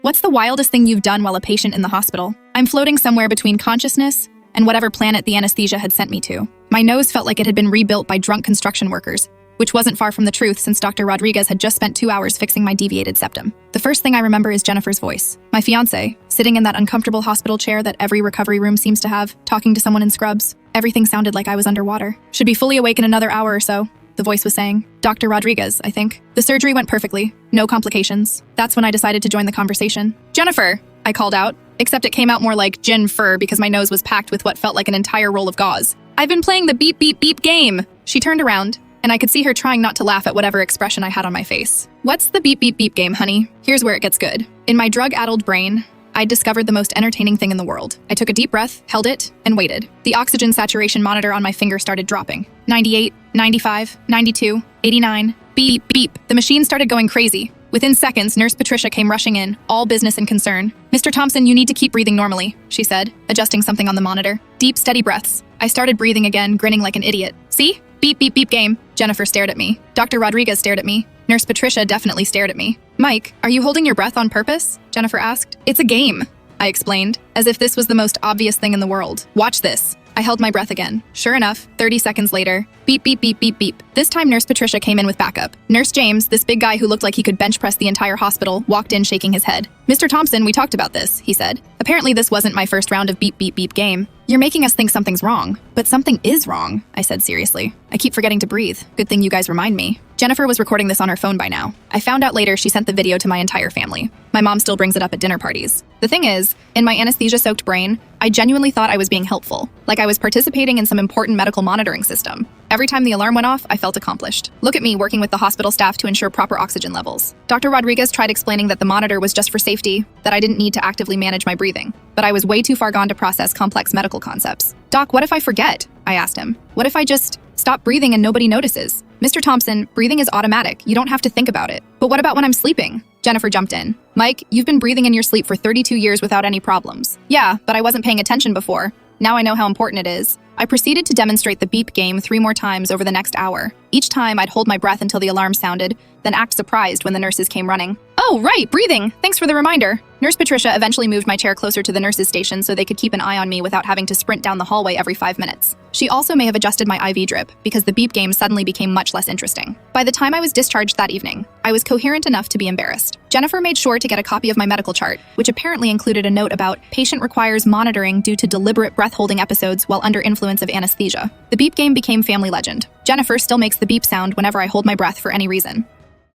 What's the wildest thing you've done while a patient in the hospital? I'm floating somewhere between consciousness and whatever planet the anesthesia had sent me to. My nose felt like it had been rebuilt by drunk construction workers, which wasn't far from the truth since Dr. Rodriguez had just spent 2 hours fixing my deviated septum. The first thing I remember is Jennifer's voice. My fiancé, sitting in that uncomfortable hospital chair that every recovery room seems to have, talking to someone in scrubs. Everything sounded like I was underwater. Should be fully awake in another hour or so, the voice was saying. Dr. Rodriguez, I think. The surgery went perfectly. No complications. That's when I decided to join the conversation. Jennifer, I called out, except it came out more like Jennifer because my nose was packed with what felt like an entire roll of gauze. I've been playing the beep beep beep game. She turned around, and I could see her trying not to laugh at whatever expression I had on my face. What's the beep beep beep game, honey? Here's where it gets good. In my drug-addled brain, I discovered the most entertaining thing in the world. I took a deep breath, held it, and waited. The oxygen saturation monitor on my finger started dropping. 98, 95, 92, 89, beep, beep. The machine started going crazy. Within seconds, Nurse Patricia came rushing in, all business and concern. Mr. Thompson, you need to keep breathing normally, she said, adjusting something on the monitor. Deep, steady breaths. I started breathing again, grinning like an idiot. See? Beep, beep, beep game. Jennifer stared at me. Dr. Rodriguez stared at me. Nurse Patricia definitely stared at me. Mike, are you holding your breath on purpose? Jennifer asked. It's a game, I explained, as if this was the most obvious thing in the world. Watch this. I held my breath again. Sure enough, 30 seconds later, beep, beep, beep, beep, beep. This time Nurse Patricia came in with backup. Nurse James, this big guy who looked like he could bench press the entire hospital, walked in shaking his head. Mr. Thompson, we talked about this, he said. Apparently this wasn't my first round of beep, beep, beep game. You're making us think something's wrong. But something is wrong, I said seriously. I keep forgetting to breathe. Good thing you guys remind me. Jennifer was recording this on her phone by now. I found out later she sent the video to my entire family. My mom still brings it up at dinner parties. The thing is, in my anesthesia-soaked brain, I genuinely thought I was being helpful, like I was participating in some important medical monitoring system. Every time the alarm went off, I felt accomplished. Look at me working with the hospital staff to ensure proper oxygen levels. Dr. Rodriguez tried explaining that the monitor was just for safety, that I didn't need to actively manage my breathing. But I was way too far gone to process complex medical concepts. Doc, what if I forget? I asked him. What if I just stop breathing and nobody notices? Mr. Thompson, breathing is automatic. You don't have to think about it. But what about when I'm sleeping? Jennifer jumped in. Mike, you've been breathing in your sleep for 32 years without any problems. Yeah, but I wasn't paying attention before. Now I know how important it is. I proceeded to demonstrate the beep game 3 more times over the next hour. Each time, I'd hold my breath until the alarm sounded, then act surprised when the nurses came running. Oh, right, breathing! Thanks for the reminder. Nurse Patricia eventually moved my chair closer to the nurses' station so they could keep an eye on me without having to sprint down the hallway every 5 minutes. She also may have adjusted my IV drip, because the beep game suddenly became much less interesting. By the time I was discharged that evening, I was coherent enough to be embarrassed. Jennifer made sure to get a copy of my medical chart, which apparently included a note about patient requires monitoring due to deliberate breath-holding episodes while under influence of anesthesia. The beep game became family legend. Jennifer still makes the beep sound whenever I hold my breath for any reason.